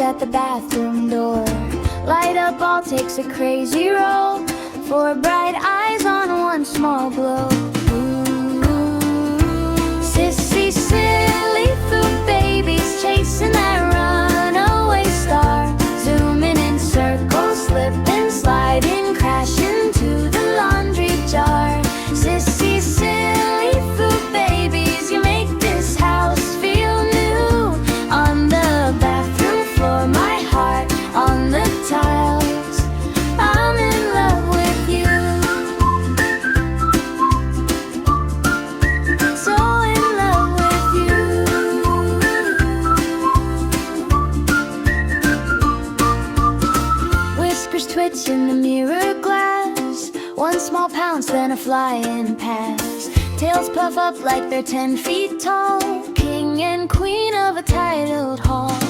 at the bathroom door. Light up all takes a crazy role, four bright eyes on one small globe. Sissy, silly food babies chasing that runaway star, zooming in circles, slipping, sliding, crashing to the laundry jar. Sissy, silly food babies, you make this house feel new. On the bathroom floor, my heart on the tiles, I'm in love with you. So in love with you. Whiskers twitch in the mirror glass, one small pounce, then a flying pass. Tails puff up like they're 10 feet tall, king and queen of a titled hall.